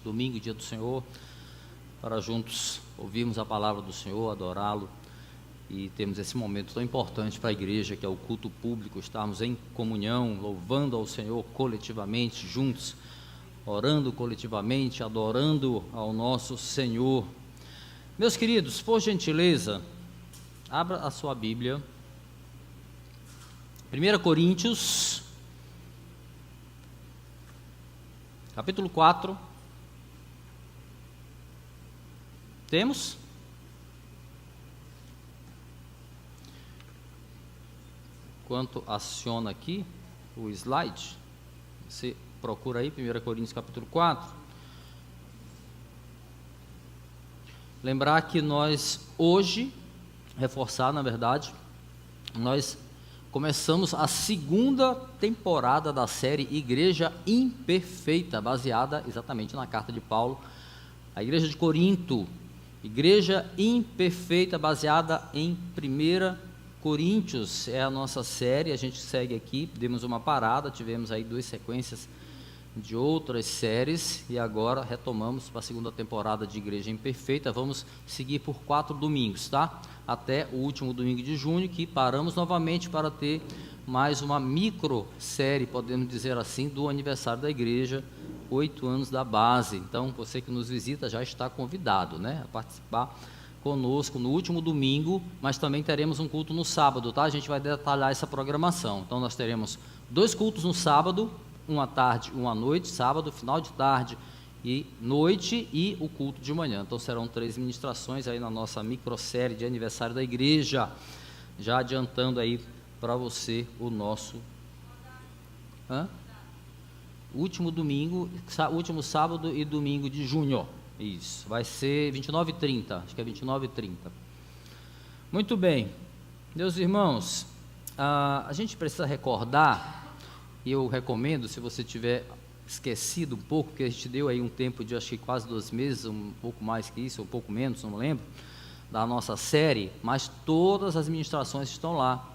Domingo, dia do Senhor, para juntos ouvirmos a palavra do Senhor, adorá-lo e termos esse momento tão importante para a igreja, que é o culto público, estarmos em comunhão, louvando ao Senhor coletivamente, juntos, orando coletivamente, adorando ao nosso Senhor. Meus queridos, por gentileza, abra a sua Bíblia, 1 Coríntios, capítulo 4, temos? Enquanto aciona aqui o slide, você procura aí, 1 Coríntios capítulo 4. Lembrar que nós hoje, reforçar na verdade, nós começamos a segunda temporada da série Igreja Imperfeita, baseada exatamente na carta de Paulo à Igreja de Corinto. Igreja Imperfeita, baseada em 1 Coríntios, é a nossa série. A gente segue aqui, demos uma parada, tivemos aí 2 sequências de outras séries, e agora retomamos para a segunda temporada de Igreja Imperfeita. Vamos seguir por 4 domingos, tá? Até o último domingo de junho, que paramos novamente para ter mais uma micro série, podemos dizer assim, do aniversário da igreja, 8 anos da base. Então, você que nos visita já está convidado, né, a participar conosco no último domingo, mas também teremos um culto no sábado, tá? A gente vai detalhar essa programação. Então, nós teremos 2 cultos no sábado, um à tarde, um à noite, sábado, final de tarde e noite, e o culto de manhã. Então, serão 3 ministrações aí na nossa microsérie de aniversário da igreja, já adiantando aí para você o nosso último domingo, último sábado e domingo de junho. Isso, vai ser 29h30, acho que é 29h30. Muito bem, meus irmãos, a gente precisa recordar, e eu recomendo, se você tiver esquecido um pouco, porque a gente deu aí um tempo de, acho que quase 2 meses, um pouco mais que isso, um pouco menos, não me lembro, da nossa série, mas todas as ministrações estão lá,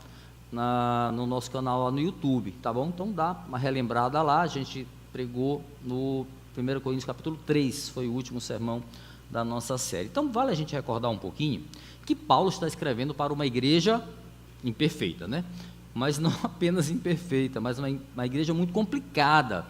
no nosso canal lá no YouTube, tá bom? Então dá uma relembrada lá. A gente pregou no 1 Coríntios capítulo 3, foi o último sermão da nossa série. Então vale a gente recordar um pouquinho que Paulo está escrevendo para uma igreja imperfeita, né? Mas não apenas imperfeita, mas uma igreja muito complicada,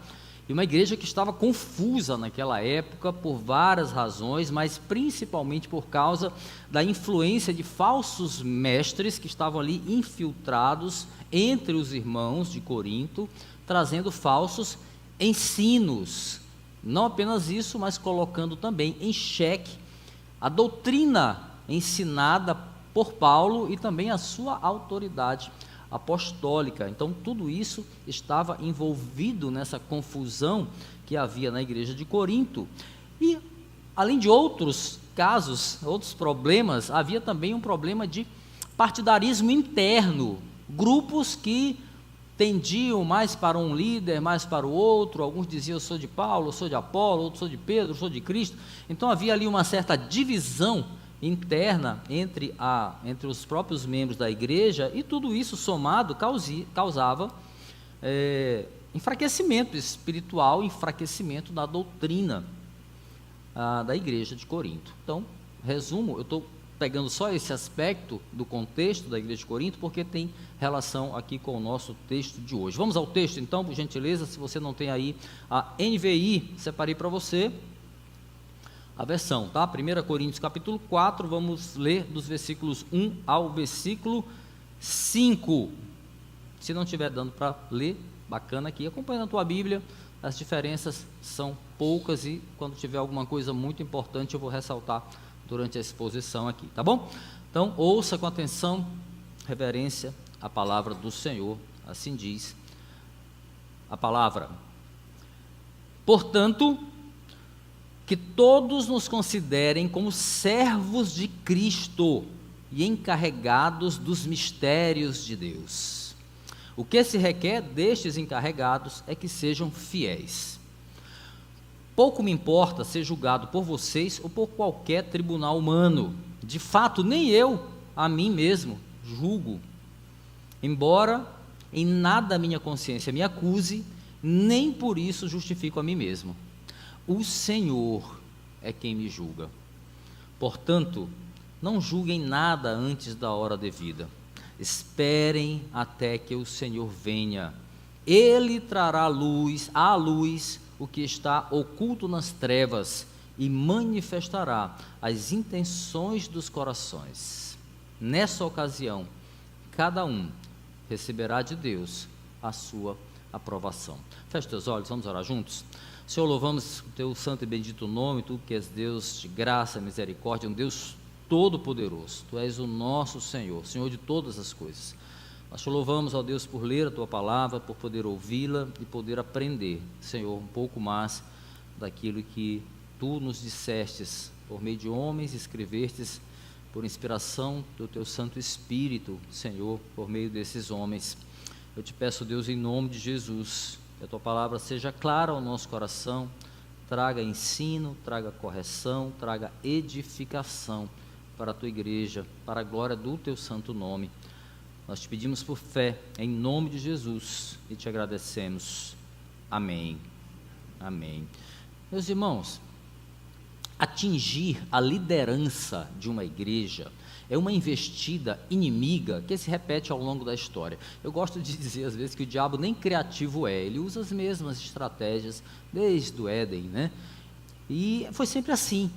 e uma igreja que estava confusa naquela época por várias razões, mas principalmente por causa da influência de falsos mestres que estavam ali infiltrados entre os irmãos de Corinto, trazendo falsos ensinos. Não apenas isso, mas colocando também em xeque a doutrina ensinada por Paulo e também a sua autoridade apostólica. Então tudo isso estava envolvido nessa confusão que havia na igreja de Corinto. E além de outros casos, outros problemas, havia também um problema de partidarismo interno, grupos que tendiam mais para um líder, mais para o outro. Alguns diziam: eu sou de Paulo, eu sou de Apolo, outros sou de Pedro, eu sou de Cristo. Então havia ali uma certa divisão interna entre os próprios membros da igreja, e tudo isso somado causava enfraquecimento espiritual, enfraquecimento da doutrina da igreja de Corinto. Então, resumo, eu estou pegando só esse aspecto do contexto da igreja de Corinto, porque tem relação aqui com o nosso texto de hoje. Vamos ao texto então, por gentileza. Se você não tem aí a NVI, separei para você a versão, tá? 1 Coríntios capítulo 4, vamos ler dos versículos 1 ao versículo 5. Se não estiver dando para ler, bacana aqui, acompanha na tua Bíblia. As diferenças são poucas, e quando tiver alguma coisa muito importante eu vou ressaltar durante a exposição aqui, tá bom? Então ouça com atenção, reverência, a palavra do Senhor. Assim diz a palavra: portanto, que todos nos considerem como servos de Cristo e encarregados dos mistérios de Deus. O que se requer destes encarregados é que sejam fiéis. Pouco me importa ser julgado por vocês ou por qualquer tribunal humano. De fato, nem eu a mim mesmo julgo, embora em nada a minha consciência me acuse, nem por isso justifico a mim mesmo. o Senhor é quem me julga. Portanto, não julguem nada antes da hora devida. Esperem até que o Senhor venha. Ele trará à luz o que está oculto nas trevas e manifestará as intenções dos corações. Nessa ocasião, cada um receberá de Deus a sua aprovação. Feche teus olhos, vamos orar juntos? Senhor, louvamos o teu santo e bendito nome, tu que és Deus de graça, misericórdia, um Deus todo-poderoso. Tu és o nosso Senhor, Senhor de todas as coisas. Nós te louvamos, ó Deus, por ler a tua palavra, por poder ouvi-la e poder aprender, Senhor, um pouco mais daquilo que tu nos dissestes, por meio de homens escrevestes, por inspiração do teu Santo Espírito, Senhor, por meio desses homens. Eu te peço, Deus, em nome de Jesus, que a tua palavra seja clara ao nosso coração, traga ensino, traga correção, traga edificação para a tua igreja, para a glória do teu santo nome. Nós te pedimos por fé, em nome de Jesus, e te agradecemos. Amém. Amém. Meus irmãos, atingir a liderança de uma igreja é uma investida inimiga que se repete ao longo da história. Eu gosto de dizer às vezes que o diabo nem criativo é, ele usa as mesmas estratégias desde o Éden, né? E foi sempre assim.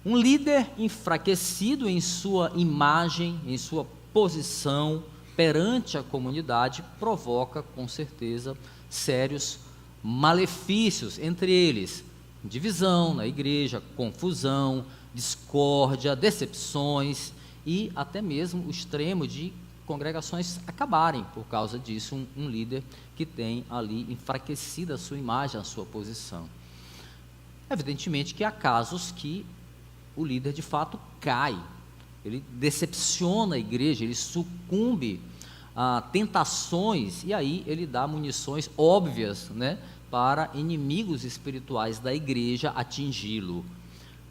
Um líder enfraquecido em sua imagem, em sua posição perante a comunidade, provoca com certeza sérios malefícios, entre eles divisão na igreja, confusão, discórdia, decepções e até mesmo o extremo de congregações acabarem por causa disso, um líder que tem ali enfraquecida a sua imagem, a sua posição. Evidentemente que há casos que o líder de fato cai, ele decepciona a igreja, ele sucumbe a tentações e aí ele dá munições óbvias, né, para inimigos espirituais da igreja atingi-lo.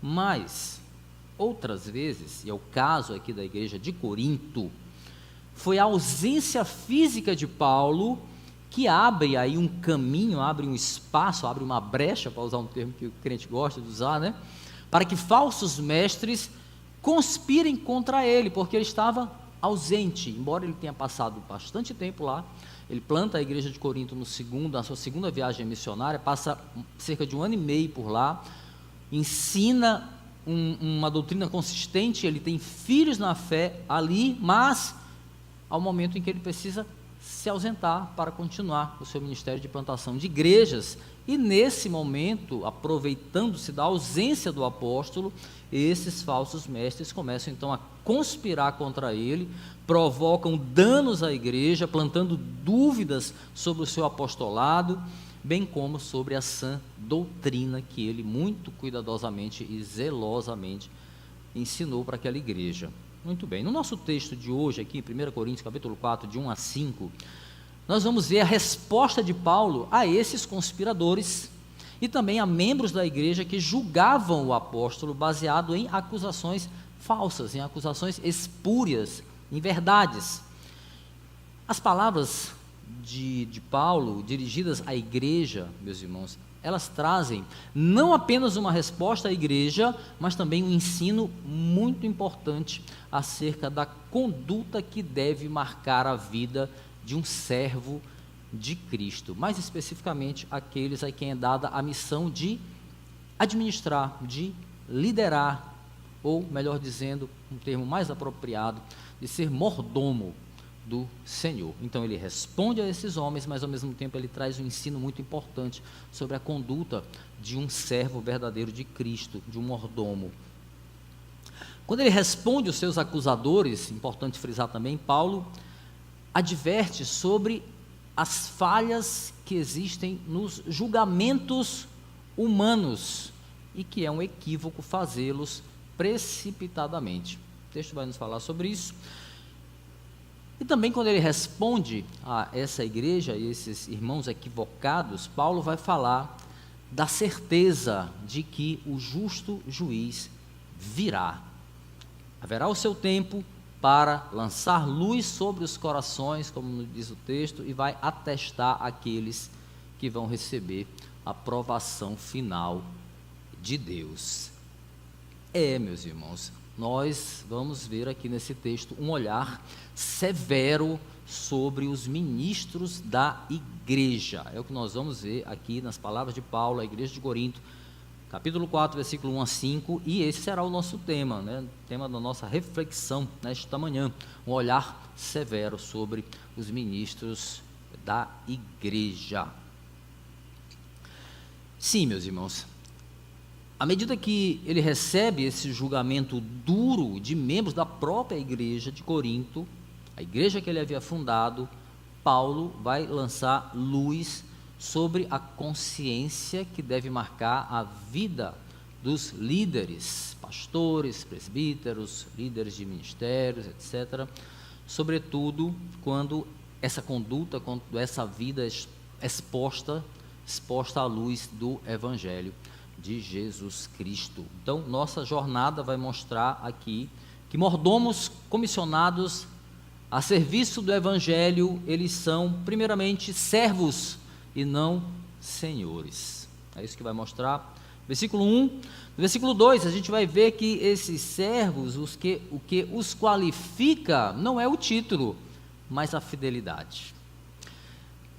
Mas outras vezes, e é o caso aqui da igreja de Corinto, foi a ausência física de Paulo que abre aí um caminho, abre um espaço, abre uma brecha, para usar um termo que o crente gosta de usar, né, para que falsos mestres conspirem contra ele, porque ele estava ausente, embora ele tenha passado bastante tempo lá. Ele planta a igreja de Corinto na sua segunda viagem missionária, passa cerca de 1 ano e meio por lá, ensina uma doutrina consistente, ele tem filhos na fé ali, mas ao momento em que ele precisa se ausentar para continuar o seu ministério de plantação de igrejas, e nesse momento, aproveitando-se da ausência do apóstolo, esses falsos mestres começam então a conspirar contra ele, provocam danos à igreja, plantando dúvidas sobre o seu apostolado, bem como sobre a sã doutrina que ele muito cuidadosamente e zelosamente ensinou para aquela igreja. Muito bem, no nosso texto de hoje aqui, 1 Coríntios capítulo 4, de 1 a 5, nós vamos ver a resposta de Paulo a esses conspiradores e também a membros da igreja que julgavam o apóstolo baseado em acusações falsas, em acusações espúrias, em verdades. As palavras de Paulo dirigidas à igreja, meus irmãos, elas trazem não apenas uma resposta à igreja, mas também um ensino muito importante acerca da conduta que deve marcar a vida de um servo de Cristo, mais especificamente aqueles a quem é dada a missão de administrar, de liderar, ou melhor dizendo, um termo mais apropriado, de ser mordomo do Senhor. Então ele responde a esses homens, mas ao mesmo tempo ele traz um ensino muito importante sobre a conduta de um servo verdadeiro de Cristo, de um mordomo. Quando ele responde os seus acusadores, importante frisar também, Paulo adverte sobre as falhas que existem nos julgamentos humanos e que é um equívoco fazê-los precipitadamente. O texto vai nos falar sobre isso. E também quando ele responde a essa igreja e esses irmãos equivocados, Paulo vai falar da certeza de que o justo juiz virá. Haverá o seu tempo para lançar luz sobre os corações, como diz o texto, e vai atestar aqueles que vão receber a provação final de Deus. Meus irmãos, nós vamos ver aqui nesse texto um olhar severo sobre os ministros da igreja. É o que nós vamos ver aqui nas palavras de Paulo à igreja de Corinto, capítulo 4, versículo 1 a 5, e esse será o nosso tema, né? O tema da nossa reflexão nesta manhã, um olhar severo sobre os ministros da igreja. Sim, meus irmãos, à medida que ele recebe esse julgamento duro de membros da própria igreja de Corinto, a igreja que ele havia fundado, Paulo vai lançar luz sobre a consciência que deve marcar a vida dos líderes, pastores, presbíteros, líderes de ministérios, etc. Sobretudo quando essa conduta, quando essa vida é exposta à luz do Evangelho de Jesus Cristo. Então, nossa jornada vai mostrar aqui que mordomos comissionados a serviço do Evangelho, eles são, primeiramente, servos e não senhores. É isso que vai mostrar. Versículo 1. No versículo 2, a gente vai ver que esses servos, o que os qualifica não é o título, mas a fidelidade.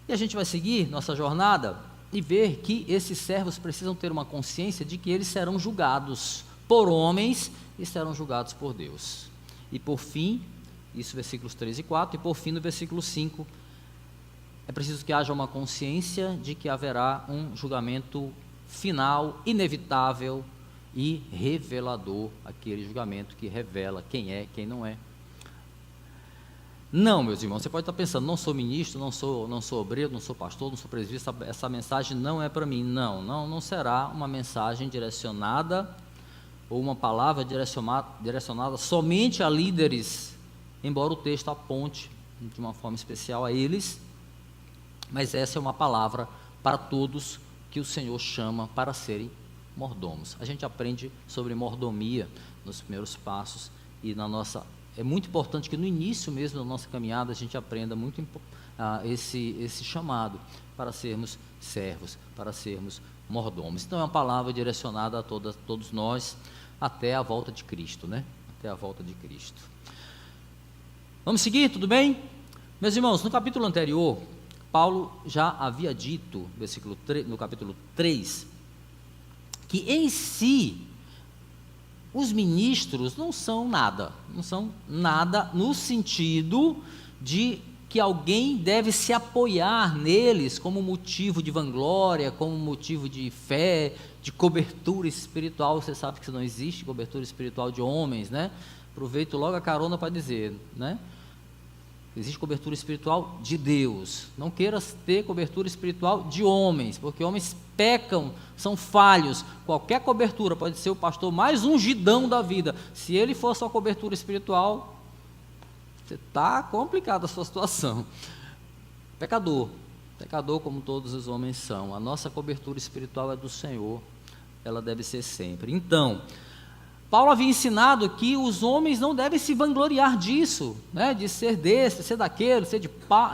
E a gente vai seguir nossa jornada e ver que esses servos precisam ter uma consciência de que eles serão julgados por homens e serão julgados por Deus. E por fim, isso versículos 3 e 4, e por fim no versículo 5, é preciso que haja uma consciência de que haverá um julgamento final, inevitável e revelador, aquele julgamento que revela quem é, quem não é. Não, meus irmãos, você pode estar pensando, não sou ministro, não sou obreiro, não sou pastor, não sou presbítero, essa mensagem não é para mim. Não será uma mensagem direcionada ou uma palavra direcionada somente a líderes, embora o texto aponte de uma forma especial a eles, mas essa é uma palavra para todos que o Senhor chama para serem mordomos. A gente aprende sobre mordomia nos primeiros passos e é muito importante que no início mesmo da nossa caminhada a gente aprenda muito esse chamado para sermos servos, para sermos mordomos. Então é uma palavra direcionada a todos nós até a volta de Cristo, né? Até a volta de Cristo. Vamos seguir, tudo bem? Meus irmãos, no capítulo anterior, Paulo já havia dito, no capítulo 3, que em si os ministros não são nada no sentido de que alguém deve se apoiar neles como motivo de vanglória, como motivo de fé, de cobertura espiritual. Você sabe que não existe cobertura espiritual de homens, né? Aproveito logo a carona para dizer, né? Existe cobertura espiritual de Deus. Não queiras ter cobertura espiritual de homens, porque homens pecam, são falhos. Qualquer cobertura, pode ser o pastor mais ungidão da vida, se ele for sua cobertura espiritual, você está complicada a sua situação. Pecador como todos os homens são. A nossa cobertura espiritual é do Senhor, ela deve ser sempre. Então, Paulo havia ensinado que os homens não devem se vangloriar disso, né? De ser desse, ser daquele, ser de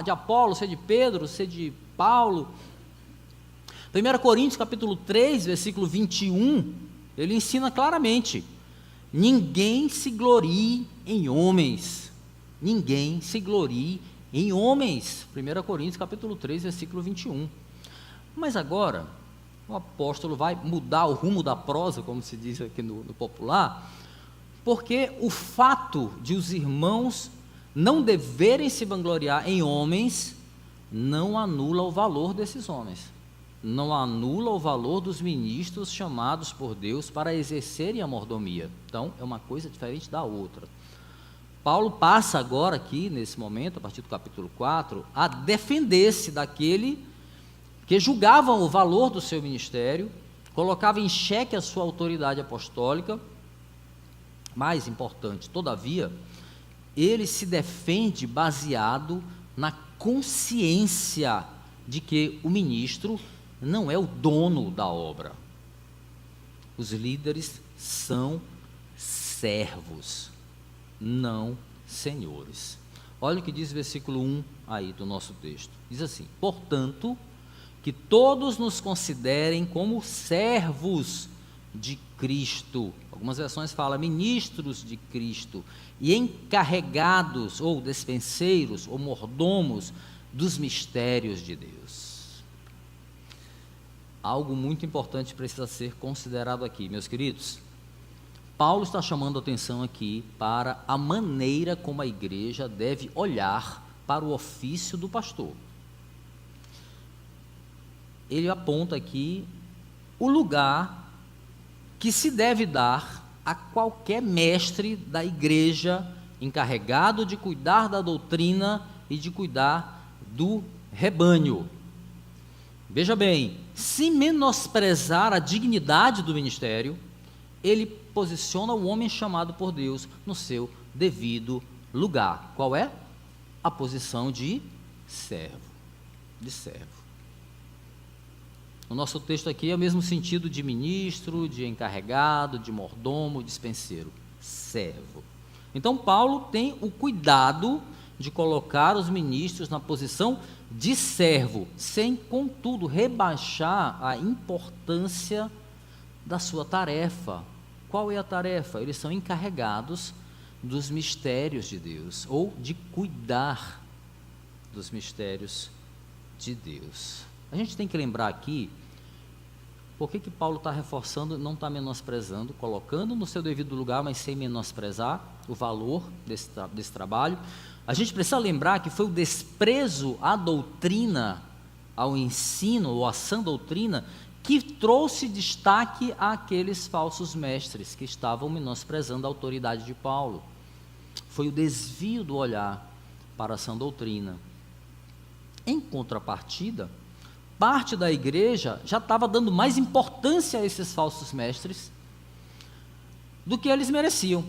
Apolo, ser de Pedro, ser de Paulo. 1 Coríntios capítulo 3, versículo 21, ele ensina claramente: ninguém se glorie em homens. Ninguém se glorie em homens. 1 Coríntios capítulo 3, versículo 21. Mas agora o apóstolo vai mudar o rumo da prosa, como se diz aqui no popular, porque o fato de os irmãos não deverem se vangloriar em homens não anula o valor desses homens, não anula o valor dos ministros chamados por Deus para exercerem a mordomia. Então é uma coisa diferente da outra. Paulo passa agora aqui, nesse momento, a partir do capítulo 4, a defender-se daquele que julgavam o valor do seu ministério, colocava em xeque a sua autoridade apostólica. Mais importante, todavia, ele se defende baseado na consciência de que o ministro não é o dono da obra. Os líderes são servos, não senhores. Olha o que diz o versículo 1 aí do nosso texto. Diz assim: portanto, que todos nos considerem como servos de Cristo. Algumas versões falam ministros de Cristo e encarregados ou despenseiros ou mordomos dos mistérios de Deus. Algo muito importante precisa ser considerado aqui, meus queridos. Paulo está chamando a atenção aqui para a maneira como a igreja deve olhar para o ofício do pastor. Ele aponta aqui o lugar que se deve dar a qualquer mestre da igreja encarregado de cuidar da doutrina e de cuidar do rebanho. Veja bem, se menosprezar a dignidade do ministério, ele posiciona o homem chamado por Deus no seu devido lugar. Qual é? A posição de servo. De servo. O nosso texto aqui é o mesmo sentido de ministro, de encarregado, de mordomo, dispenseiro. Servo. Então Paulo tem o cuidado de colocar os ministros na posição de servo, sem, contudo, rebaixar a importância da sua tarefa. Qual é a tarefa? Eles são encarregados dos mistérios de Deus, ou de cuidar dos mistérios de Deus. A gente tem que lembrar aqui, por que Paulo está reforçando, não está menosprezando, colocando no seu devido lugar, mas sem menosprezar o valor desse trabalho. A gente precisa lembrar que foi o desprezo à doutrina, ao ensino, ou à sã doutrina, que trouxe destaque àqueles falsos mestres que estavam menosprezando a autoridade de Paulo. Foi o desvio do olhar para a sã doutrina. Em contrapartida, parte da igreja já estava dando mais importância a esses falsos mestres do que eles mereciam.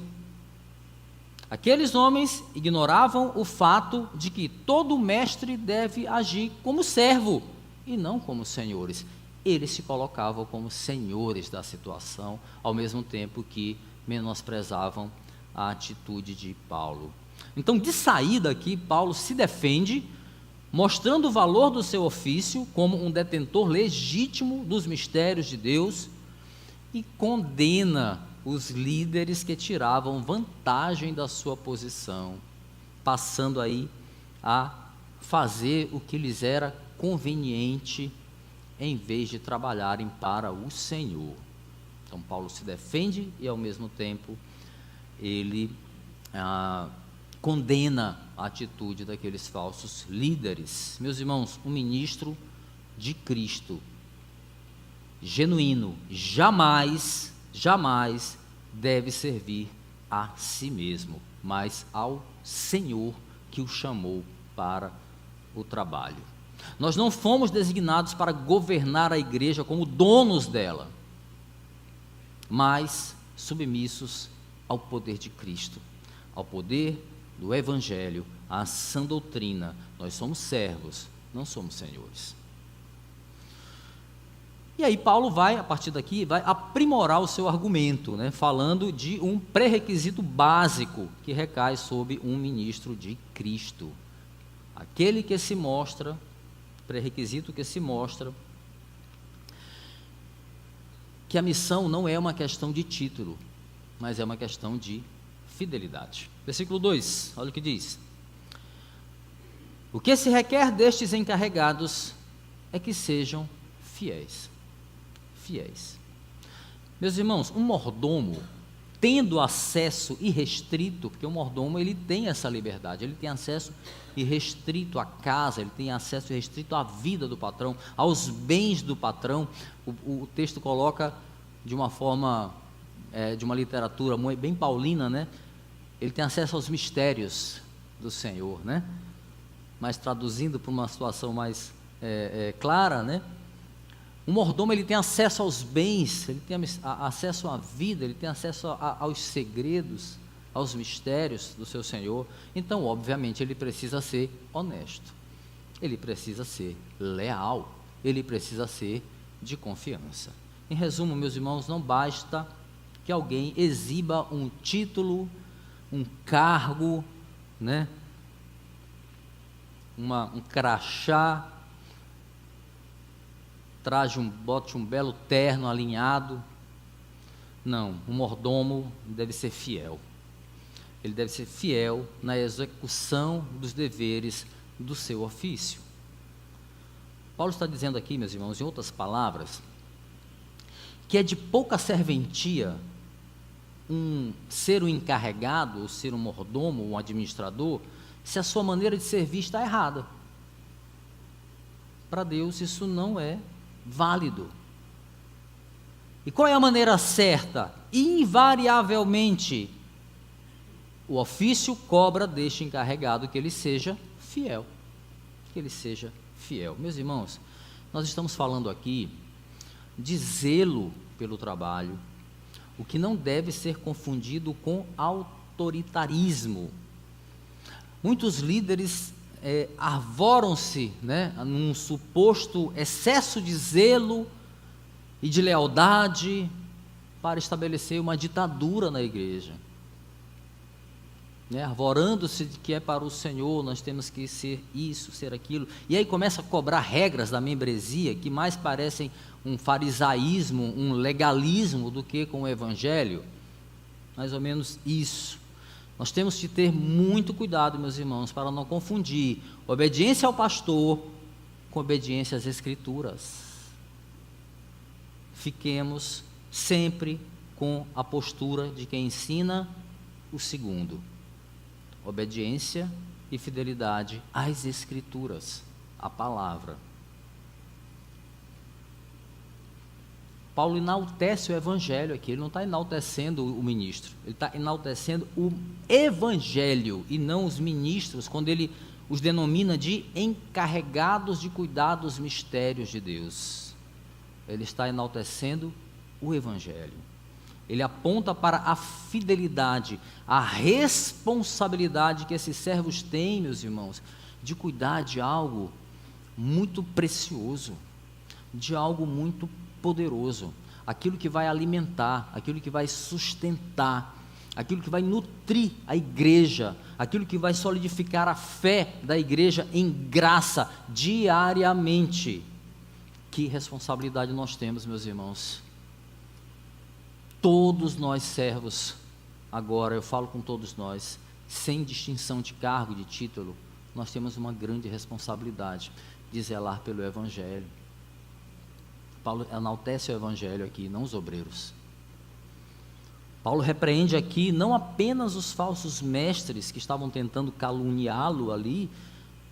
Aqueles homens ignoravam o fato de que todo mestre deve agir como servo e não como senhores. Eles se colocavam como senhores da situação, ao mesmo tempo que menosprezavam a atitude de Paulo. Então, de saída aqui, Paulo se defende, mostrando o valor do seu ofício como um detentor legítimo dos mistérios de Deus, e condena os líderes que tiravam vantagem da sua posição, passando aí a fazer o que lhes era conveniente, em vez de trabalharem para o Senhor. Então Paulo se defende e ao mesmo tempo ele condena a atitude daqueles falsos líderes. Meus irmãos, um ministro de Cristo genuíno jamais deve servir a si mesmo, mas ao Senhor que o chamou para o trabalho. Nós não fomos designados para governar a igreja como donos dela, mas submissos ao poder de Cristo, ao poder do Evangelho, à sã doutrina. Nós somos servos, não somos senhores. E aí Paulo vai, a partir daqui, vai aprimorar o seu argumento, falando de um pré-requisito básico que recai sobre um ministro de Cristo. Aquele que se mostra, pré-requisito que se mostra, que a missão não é uma questão de título, mas é uma questão de fidelidade. Versículo 2, olha o que diz: o que se requer destes encarregados é que sejam fiéis. Fiéis. Meus irmãos, um mordomo, tendo acesso irrestrito, porque o mordomo ele tem essa liberdade, ele tem acesso irrestrito à casa, ele tem acesso irrestrito à vida do patrão, aos bens do patrão. O texto coloca de uma forma, de uma literatura bem paulina, ele tem acesso aos mistérios do Senhor, mas traduzindo para uma situação mais clara, o mordomo ele tem acesso aos bens, ele tem acesso à vida, ele tem acesso aos segredos, aos mistérios do seu Senhor. Então, obviamente, ele precisa ser honesto, ele precisa ser leal, ele precisa ser de confiança. Em resumo, meus irmãos, não basta que alguém exiba um título, um cargo, um crachá, bote um belo terno alinhado, Não, o mordomo deve ser fiel. Ele deve ser fiel na execução dos deveres do seu ofício. Paulo está dizendo aqui, meus irmãos, em outras palavras, que é de pouca serventia ser um encarregado, ou ser um mordomo, um administrador, se a sua maneira de servir está errada. Para Deus isso não é válido. E qual é a maneira certa? Invariavelmente, o ofício cobra deste encarregado que ele seja fiel. Que ele seja fiel. Meus irmãos, nós estamos falando aqui de zelo pelo trabalho, o que não deve ser confundido com autoritarismo. Muitos líderes arvoram-se, num suposto excesso de zelo e de lealdade para estabelecer uma ditadura na igreja. Arvorando-se de que é para o Senhor, nós temos que ser isso, ser aquilo, e aí começa a cobrar regras da membresia que mais parecem um farisaísmo, um legalismo do que com o evangelho, mais ou menos isso. Nós temos que ter muito cuidado, meus irmãos, para não confundir obediência ao pastor com obediência às escrituras. Fiquemos sempre com a postura de quem ensina o segundo. Obediência e fidelidade às escrituras, à palavra. Paulo enaltece o evangelho aqui, ele não está enaltecendo o ministro, ele está enaltecendo o evangelho e não os ministros, quando ele os denomina de encarregados de cuidar dos mistérios de Deus. Ele está enaltecendo o evangelho. Ele aponta para a fidelidade, a responsabilidade que esses servos têm, meus irmãos, de cuidar de algo muito precioso, de algo muito poderoso, aquilo que vai alimentar, aquilo que vai sustentar, aquilo que vai nutrir a igreja, aquilo que vai solidificar a fé da igreja em graça diariamente. Que responsabilidade nós temos, meus irmãos. Todos nós servos, agora eu falo com todos nós, sem distinção de cargo, de título, nós temos uma grande responsabilidade de zelar pelo evangelho. Paulo enaltece o evangelho aqui, não os obreiros. Paulo repreende aqui não apenas os falsos mestres que estavam tentando caluniá-lo ali,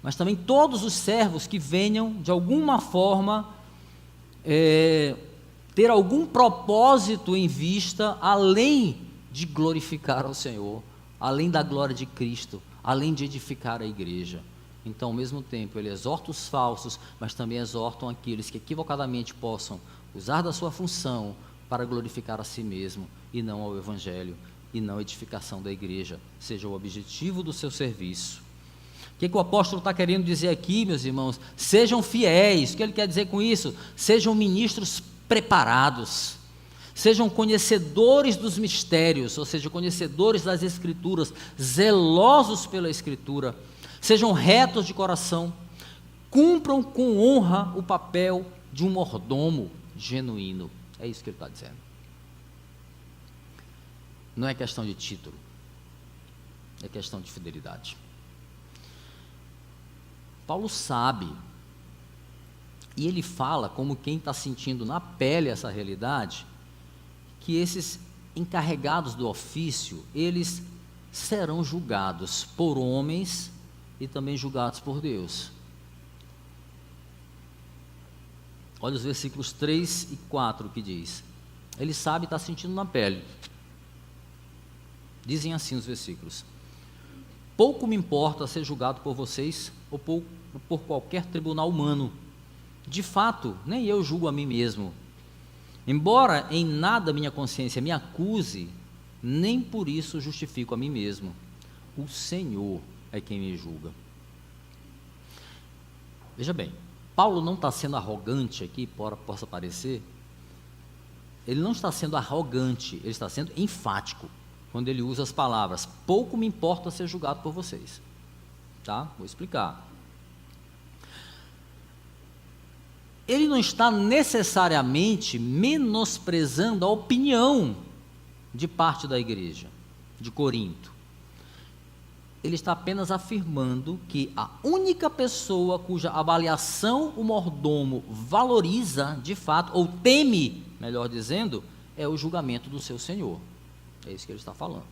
mas também todos os servos que venham de alguma forma ter algum propósito em vista, além de glorificar ao Senhor, além da glória de Cristo, além de edificar a igreja. Então, ao mesmo tempo, ele exorta os falsos, mas também exortam aqueles que equivocadamente possam usar da sua função para glorificar a si mesmo, e não ao evangelho, e não a edificação da igreja, seja o objetivo do seu serviço. O que o apóstolo está querendo dizer aqui, meus irmãos? Sejam fiéis. O que ele quer dizer com isso? Sejam ministros preparados, sejam conhecedores dos mistérios, ou seja, conhecedores das escrituras, zelosos pela escritura, sejam retos de coração, cumpram com honra o papel de um mordomo genuíno. É isso que ele está dizendo. Não é questão de título, é questão de fidelidade. Paulo sabe, e ele fala como quem está sentindo na pele essa realidade, que esses encarregados do ofício, eles serão julgados por homens e também julgados por Deus. Olha os versículos 3 e 4 que diz. Ele sabe e está sentindo na pele. Dizem assim os versículos: pouco me importa ser julgado por vocês ou por qualquer tribunal humano. De fato, nem eu julgo a mim mesmo. Embora em nada minha consciência me acuse, nem por isso justifico a mim mesmo. O Senhor é quem me julga. Veja bem, Paulo não está sendo arrogante aqui, possa parecer. Ele não está sendo arrogante, ele está sendo enfático, quando ele usa as palavras, pouco me importa ser julgado por vocês. Tá? Vou explicar. Ele não está necessariamente menosprezando a opinião de parte da igreja de Corinto. Ele está apenas afirmando que a única pessoa cuja avaliação o mordomo valoriza de fato, ou teme, melhor dizendo, é o julgamento do seu senhor. É isso que ele está falando.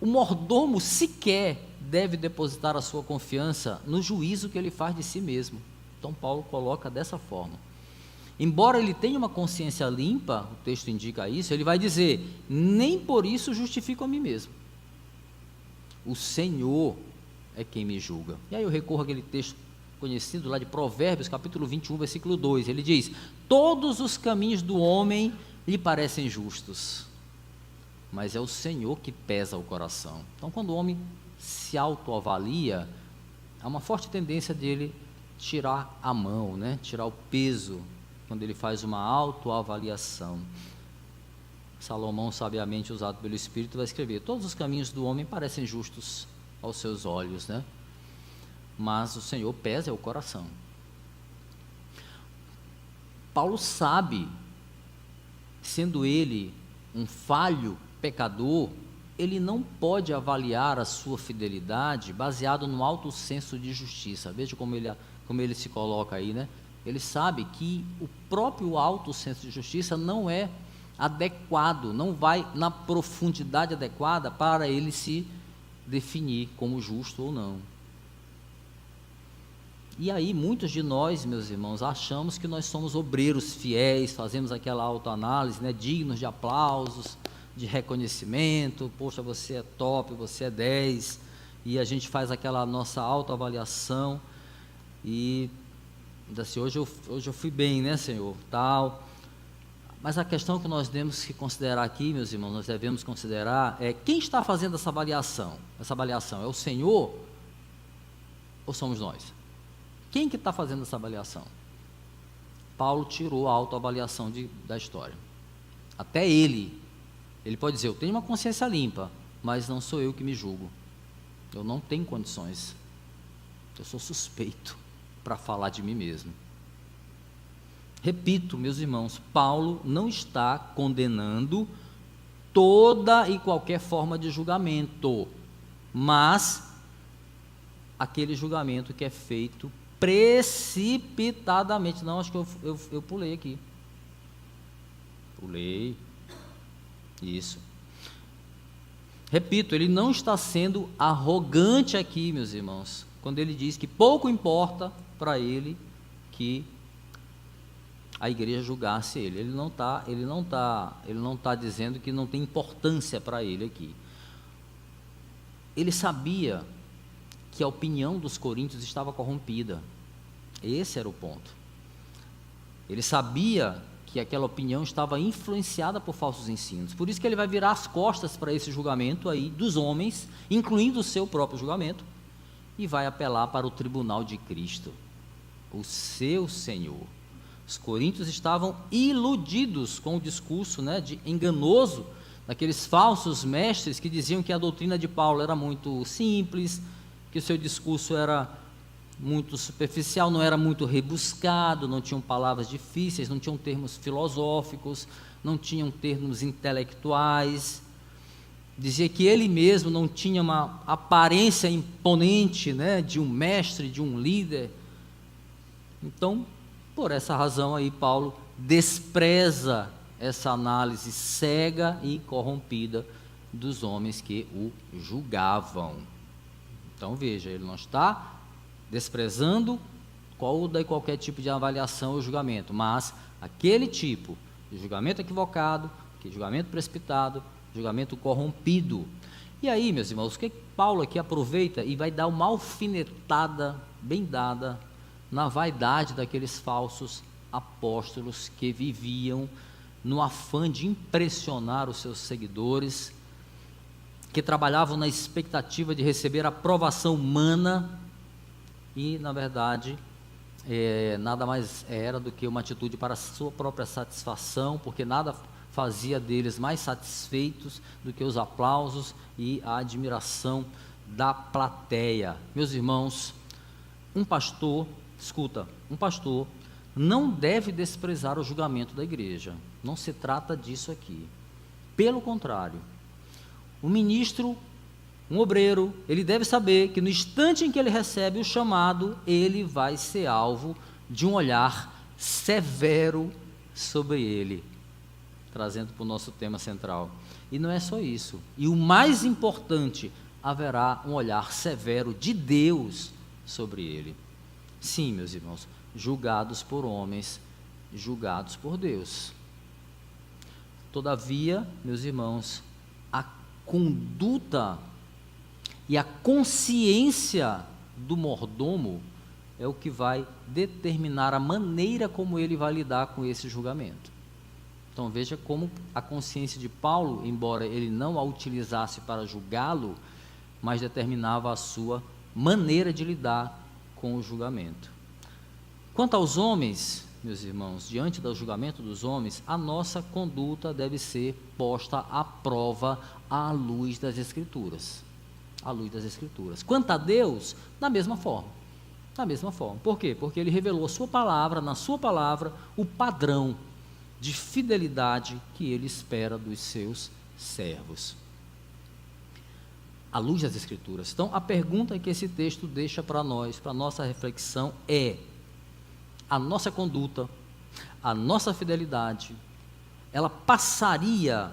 O mordomo sequer deve depositar a sua confiança no juízo que ele faz de si mesmo. Então Paulo coloca dessa forma. Embora ele tenha uma consciência limpa, o texto indica isso, ele vai dizer: nem por isso justifico a mim mesmo. O Senhor é quem me julga. E aí eu recorro àquele texto conhecido lá de Provérbios, capítulo 21, versículo 2. Ele diz: todos os caminhos do homem lhe parecem justos, mas é o Senhor que pesa o coração. Então, quando o homem se autoavalia, há uma forte tendência dele tirar a mão, né? Tirar o peso, quando ele faz uma autoavaliação. Salomão, sabiamente usado pelo Espírito, vai escrever: todos os caminhos do homem parecem justos aos seus olhos, né? Mas o Senhor pesa o coração. Paulo sabe, sendo ele um falho pecador, ele não pode avaliar a sua fidelidade baseado no alto senso de justiça. Veja como ele se coloca aí, né? Ele sabe que o próprio alto senso de justiça não é adequado, não vai na profundidade adequada para ele se definir como justo ou não. E aí muitos de nós, meus irmãos, achamos que nós somos obreiros fiéis, fazemos aquela autoanálise, né, dignos de aplausos, de reconhecimento. Poxa, você é top, você é 10, e a gente faz aquela nossa autoavaliação e assim: hoje eu fui bem, né, Senhor, tal. Mas a questão que nós temos que considerar aqui, meus irmãos, nós devemos considerar é: quem está fazendo essa avaliação? Essa avaliação é o Senhor ou somos nós? Quem que está fazendo essa avaliação? Paulo tirou a autoavaliação da história. Até ele pode dizer: eu tenho uma consciência limpa, mas não sou eu que me julgo. Eu não tenho condições. Eu sou suspeito para falar de mim mesmo. Repito, meus irmãos, Paulo não está condenando toda e qualquer forma de julgamento, mas aquele julgamento que é feito precipitadamente. Não, acho que eu pulei aqui. Pulei. Isso. Repito, ele não está sendo arrogante aqui, meus irmãos, quando ele diz que pouco importa para ele que a igreja julgasse ele. Ele não está dizendo que não tem importância para ele aqui. Ele sabia que a opinião dos coríntios estava corrompida. Esse era o ponto. Ele sabia que aquela opinião estava influenciada por falsos ensinos. Por isso que ele vai virar as costas para esse julgamento aí dos homens, incluindo o seu próprio julgamento, e vai apelar para o tribunal de Cristo, o seu Senhor. Os coríntios estavam iludidos com o discurso, né, enganoso daqueles falsos mestres que diziam que a doutrina de Paulo era muito simples, que o seu discurso era muito superficial, não era muito rebuscado, não tinham palavras difíceis, não tinham termos filosóficos, não tinham termos intelectuais. Dizia que ele mesmo não tinha uma aparência imponente, né, de um mestre, de um líder. Então, por essa razão aí, Paulo despreza essa análise cega e corrompida dos homens que o julgavam. Então veja, ele não está desprezando qualquer tipo de avaliação ou julgamento, mas aquele tipo de julgamento equivocado, que julgamento precipitado, julgamento corrompido. E aí, meus irmãos, o que Paulo aqui aproveita e vai dar uma alfinetada bem dada na vaidade daqueles falsos apóstolos que viviam no afã de impressionar os seus seguidores, que trabalhavam na expectativa de receber aprovação humana e, na verdade, nada mais era do que uma atitude para a sua própria satisfação, porque nada fazia deles mais satisfeitos do que os aplausos e a admiração da plateia. Meus irmãos, um pastor não deve desprezar o julgamento da igreja. Não se trata disso aqui. Pelo contrário, o ministro, um obreiro, ele deve saber que no instante em que ele recebe o chamado, ele vai ser alvo de um olhar severo sobre ele, trazendo para o nosso tema central. E não é só isso. E o mais importante, haverá um olhar severo de Deus sobre ele. Sim, meus irmãos, julgados por homens, julgados por Deus. Todavia, meus irmãos, a conduta e a consciência do mordomo é o que vai determinar a maneira como ele vai lidar com esse julgamento. Então veja como a consciência de Paulo, embora ele não a utilizasse para julgá-lo, mas determinava a sua maneira de lidar com o julgamento. Quanto aos homens, meus irmãos, diante do julgamento dos homens, a nossa conduta deve ser posta à prova à luz das Escrituras. À luz das Escrituras. Quanto a Deus, da mesma forma. Da mesma forma. Por quê? Porque Ele revelou a sua palavra, na sua palavra, o padrão de fidelidade que Ele espera dos seus servos. À luz das Escrituras. Então, a pergunta que esse texto deixa para nós, para a nossa reflexão é: a nossa conduta, a nossa fidelidade, ela passaria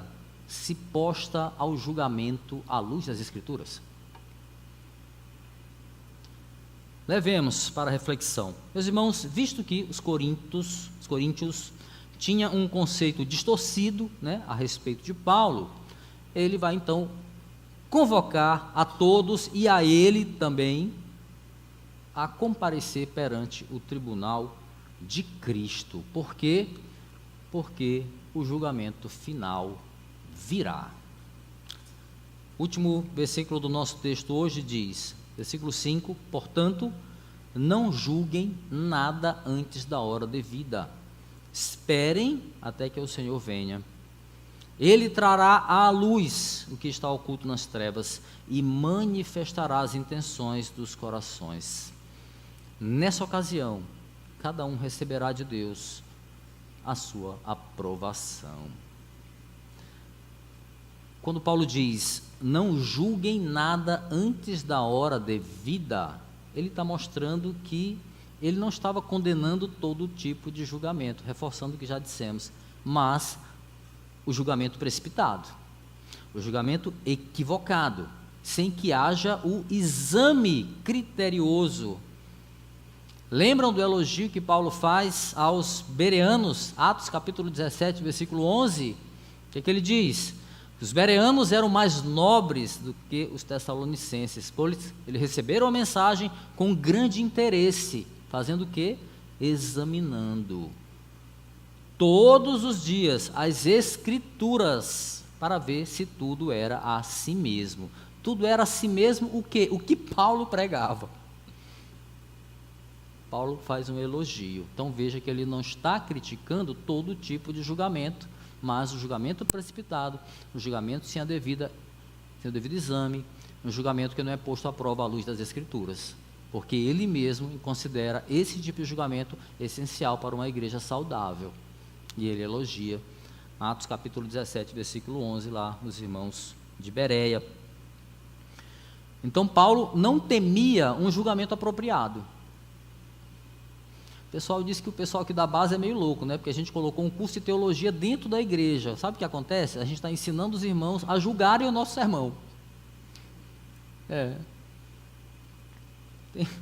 se posta ao julgamento à luz das Escrituras? Levemos para a reflexão. Meus irmãos, visto que os coríntios tinham um conceito distorcido, a respeito de Paulo, ele vai então convocar a todos e a ele também a comparecer perante o tribunal de Cristo. Por quê? Porque o julgamento final virá. Último versículo do nosso texto hoje diz, versículo 5, portanto, não julguem nada antes da hora devida. Esperem até que o Senhor venha. Ele trará à luz o que está oculto nas trevas e manifestará as intenções dos corações. Nessa ocasião, cada um receberá de Deus a sua aprovação. Quando Paulo diz, não julguem nada antes da hora devida, ele está mostrando que ele não estava condenando todo tipo de julgamento, reforçando o que já dissemos, mas o julgamento precipitado, o julgamento equivocado, sem que haja o exame criterioso. Lembram do elogio que Paulo faz aos bereanos, Atos capítulo 17, versículo 11? O que ele diz? Os bereanos eram mais nobres do que os tessalonicenses, pois eles receberam a mensagem com grande interesse, fazendo o quê? Examinando todos os dias as Escrituras, para ver se tudo era a si mesmo. Tudo era a si mesmo o quê? O que Paulo pregava. Paulo faz um elogio. Então veja que ele não está criticando todo tipo de julgamento, mas o julgamento precipitado, o julgamento sem o devido exame, um julgamento que não é posto à prova à luz das Escrituras, porque ele mesmo considera esse tipo de julgamento essencial para uma igreja saudável. E ele elogia, Atos capítulo 17, versículo 11, lá nos irmãos de Bereia. Então Paulo não temia um julgamento apropriado. O pessoal disse que o pessoal aqui da base é meio louco, porque a gente colocou um curso de teologia dentro da igreja. Sabe o que acontece? A gente está ensinando os irmãos a julgarem o nosso sermão.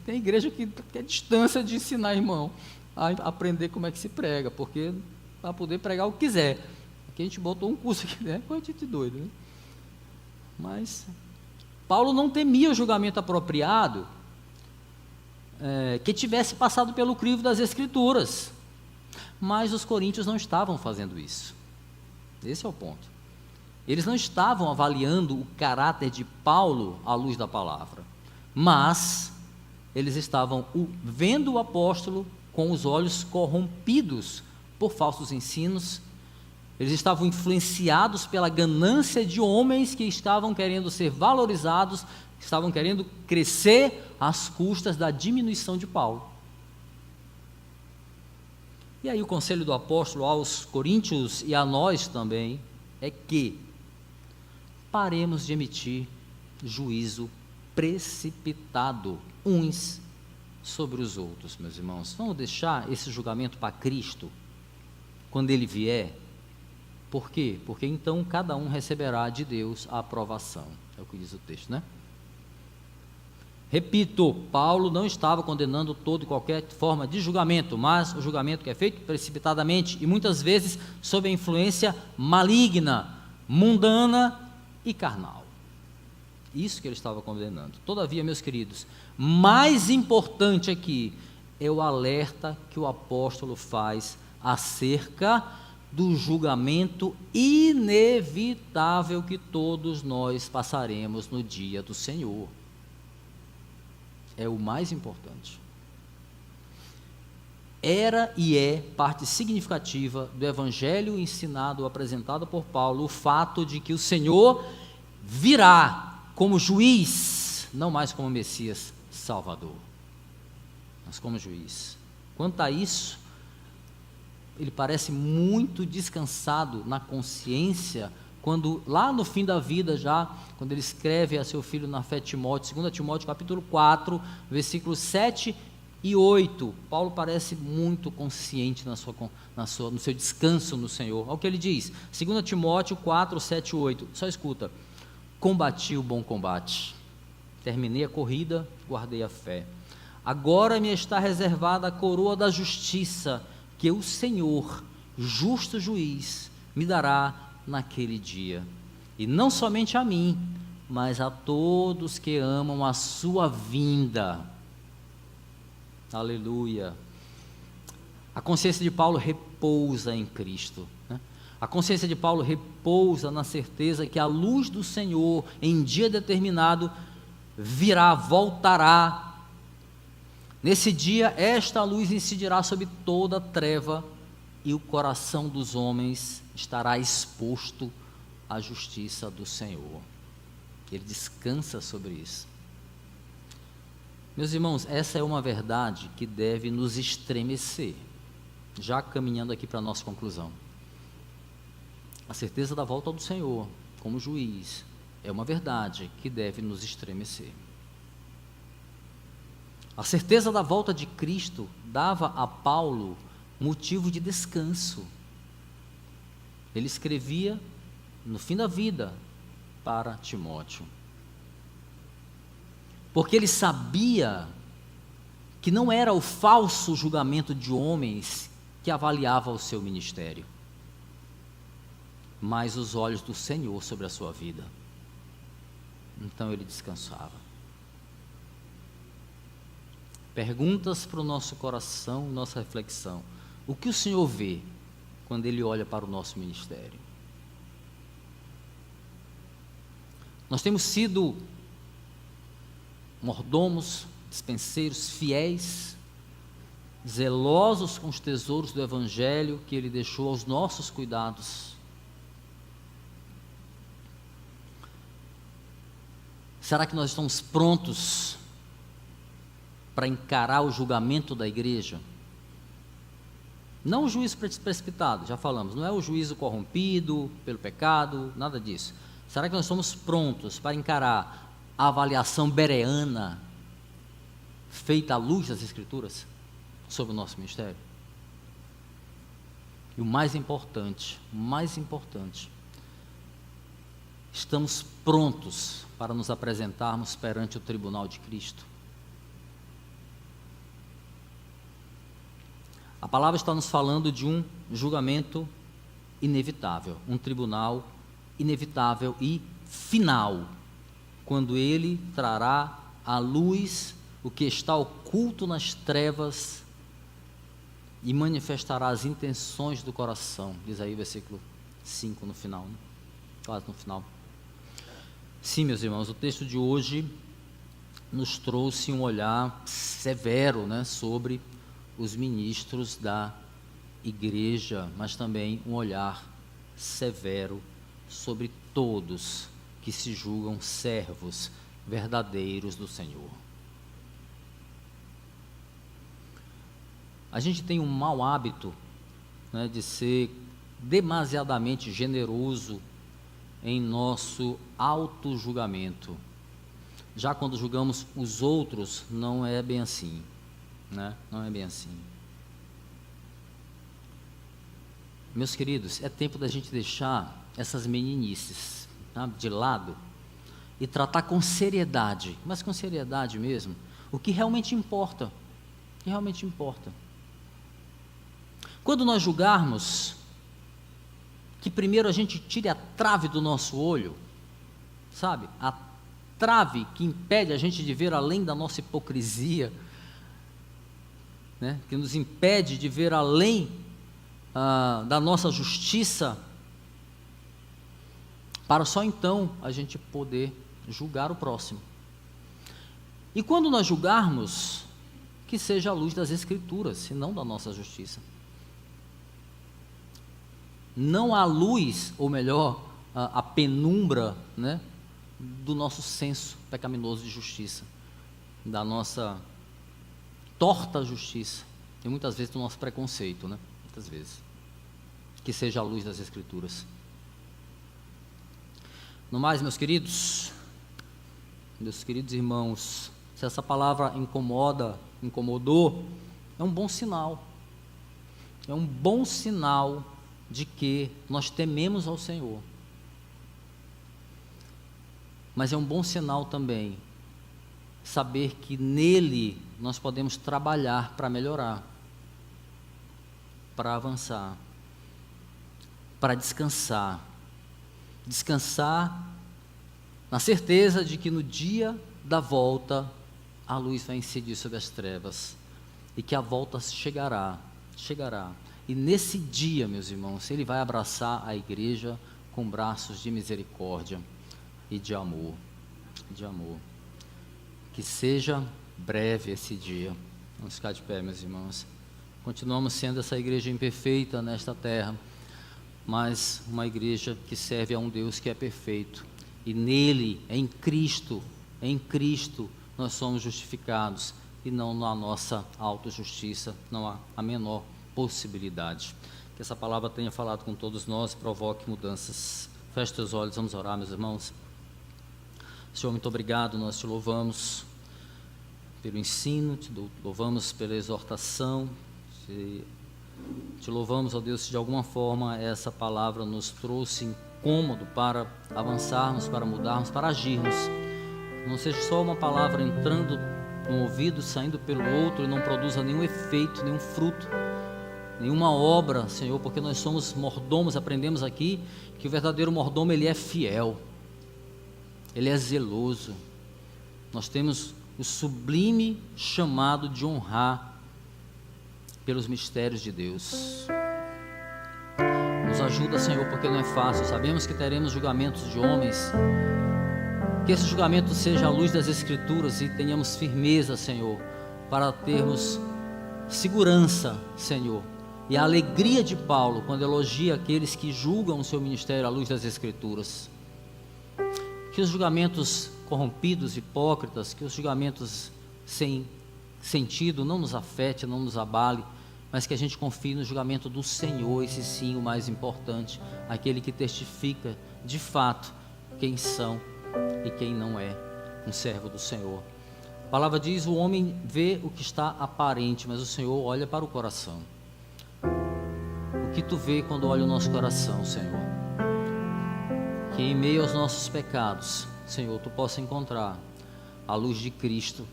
Tem igreja que quer distância de ensinar irmão a aprender como é que se prega, porque para poder pregar o que quiser. Aqui a gente botou um curso aqui, coisa de doido, Mas Paulo não temia o julgamento apropriado que tivesse passado pelo crivo das Escrituras, mas os coríntios não estavam fazendo isso. Esse é o ponto. Eles não estavam avaliando o caráter de Paulo à luz da palavra, mas eles estavam vendo o apóstolo com os olhos corrompidos por falsos ensinos. Eles estavam influenciados pela ganância de homens que estavam querendo ser valorizados, estavam querendo crescer às custas da diminuição de Paulo. E aí o conselho do apóstolo aos coríntios e a nós também é que paremos de emitir juízo precipitado uns sobre os outros, meus irmãos. Vamos deixar esse julgamento para Cristo quando Ele vier. Por quê? Porque então cada um receberá de Deus a aprovação. É o que diz o texto, né? Repito, Paulo não estava condenando toda e qualquer forma de julgamento, mas o julgamento que é feito precipitadamente e muitas vezes sob a influência maligna, mundana e carnal. Isso que ele estava condenando. Todavia, meus queridos, mais importante aqui é o alerta que o apóstolo faz acerca do julgamento inevitável que todos nós passaremos no dia do Senhor. É o mais importante. Era e é parte significativa do evangelho ensinado, apresentado por Paulo, o fato de que o Senhor virá como juiz, não mais como Messias Salvador, mas como juiz. Quanto a isso, ele parece muito descansado na consciência, quando lá no fim da vida já, quando ele escreve a seu filho na fé Timóteo, 2 Timóteo capítulo 4, versículos 7 e 8, Paulo parece muito consciente no seu descanso no Senhor. Olha o que ele diz, 2 Timóteo 4, 7 e 8, só escuta: combati o bom combate, terminei a corrida, guardei a fé, agora me está reservada a coroa da justiça, que o Senhor, justo juiz, me dará naquele dia, e não somente a mim, mas a todos que amam a sua vinda. Aleluia. A consciência de Paulo repousa em Cristo, né? A consciência de Paulo repousa na certeza que a luz do Senhor, em dia determinado, virá, voltará. Nesse dia, esta luz incidirá sobre toda a treva, e o coração dos homens estará exposto à justiça do Senhor. Ele descansa sobre isso. Meus irmãos, essa é uma verdade que deve nos estremecer, já caminhando aqui para a nossa conclusão. A certeza da volta do Senhor, como juiz, é uma verdade que deve nos estremecer. A certeza da volta de Cristo dava a Paulo motivo de descanso. Ele escrevia no fim da vida para Timóteo, porque ele sabia que não era o falso julgamento de homens que avaliava o seu ministério, mas os olhos do Senhor sobre a sua vida. Então ele descansava. Perguntas para o nosso coração, nossa reflexão: o que o Senhor vê quando Ele olha para o nosso ministério? Nós temos sido mordomos, dispenseiros fiéis, zelosos com os tesouros do Evangelho que Ele deixou aos nossos cuidados. Será que nós estamos prontos para encarar o julgamento da igreja? Não o juízo precipitado, já falamos, não é o juízo corrompido pelo pecado, nada disso. Será que nós somos prontos para encarar a avaliação bereana feita à luz das Escrituras sobre o nosso ministério? E o mais importante, estamos prontos para nos apresentarmos perante o tribunal de Cristo? A palavra está nos falando de um julgamento inevitável, um tribunal inevitável e final, quando Ele trará à luz o que está oculto nas trevas e manifestará as intenções do coração, diz aí o versículo 5 no final, né? Quase no final. Sim, meus irmãos, o texto de hoje nos trouxe um olhar severo, né, sobre os ministros da igreja, mas também um olhar severo sobre todos que se julgam servos verdadeiros do Senhor. A gente tem um mau hábito né, de ser demasiadamente generoso em nosso auto-julgamento. Já quando julgamos os outros, não é bem assim, né? Não é bem assim. Meus queridos, é tempo da gente deixar essas meninices, sabe, de lado e tratar com seriedade, mas com seriedade mesmo, o que realmente importa. O que realmente importa. Quando nós julgarmos, que primeiro a gente tire a trave do nosso olho, sabe? A trave que impede a gente de ver além da nossa hipocrisia, né? Que nos impede de ver além da nossa justiça, para só então a gente poder julgar o próximo. E quando nós julgarmos, que seja a luz das Escrituras, e não da nossa justiça. Não a luz, ou melhor, a penumbra, né, do nosso senso pecaminoso de justiça, da nossa torta justiça, e muitas vezes do nosso preconceito, né, muitas vezes. Que seja a luz das Escrituras. No mais, meus queridos irmãos, se essa palavra incomodou, é um bom sinal. É um bom sinal de que nós tememos ao Senhor. Mas é um bom sinal também saber que nele nós podemos trabalhar para melhorar, para avançar, para descansar. Descansar na certeza de que no dia da volta a luz vai incidir sobre as trevas e que a volta chegará. E nesse dia, meus irmãos, Ele vai abraçar a igreja com braços de misericórdia e de amor. Que seja breve esse dia. Vamos ficar de pé, meus irmãos. Continuamos sendo essa igreja imperfeita nesta terra, mas uma igreja que serve a um Deus que é perfeito. E nele, em Cristo, nós somos justificados e não na nossa autojustiça, não há a menor possibilidade. Que essa palavra tenha falado com todos nós, provoque mudanças. Feche teus olhos, vamos orar, meus irmãos. Senhor, muito obrigado, nós te louvamos pelo ensino, te louvamos pela exortação, te louvamos, ó Deus, se de alguma forma essa palavra nos trouxe incômodo para avançarmos, para mudarmos, para agirmos. Não seja só uma palavra entrando num ouvido, saindo pelo outro e não produza nenhum efeito, nenhum fruto, nenhuma obra, Senhor, porque nós somos mordomos. Aprendemos aqui que o verdadeiro mordomo, ele é fiel, ele é zeloso. Nós temos o sublime chamado de honrar pelos mistérios de Deus. Nos ajuda, Senhor, porque não é fácil. Sabemos que teremos julgamentos de homens. Que esse julgamento seja a luz das Escrituras e tenhamos firmeza, Senhor, para termos segurança, Senhor, e a alegria de Paulo quando elogia aqueles que julgam o seu ministério à luz das Escrituras. Que os julgamentos corrompidos, hipócritas, que os julgamentos sem sentido não nos afete, não nos abale, mas que a gente confie no julgamento do Senhor, esse sim o mais importante, aquele que testifica de fato quem são e quem não é um servo do Senhor. A palavra diz: o homem vê o que está aparente, mas o Senhor olha para o coração. O que tu vê quando olha o nosso coração, Senhor? Que em meio aos nossos pecados, Senhor, tu possa encontrar a luz de Cristo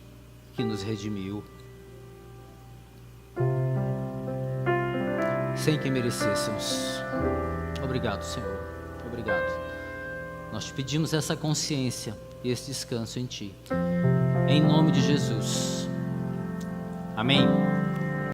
que nos redimiu, sem que merecêssemos. Obrigado, Senhor, obrigado. Nós te pedimos essa consciência e esse descanso em Ti, em nome de Jesus, amém.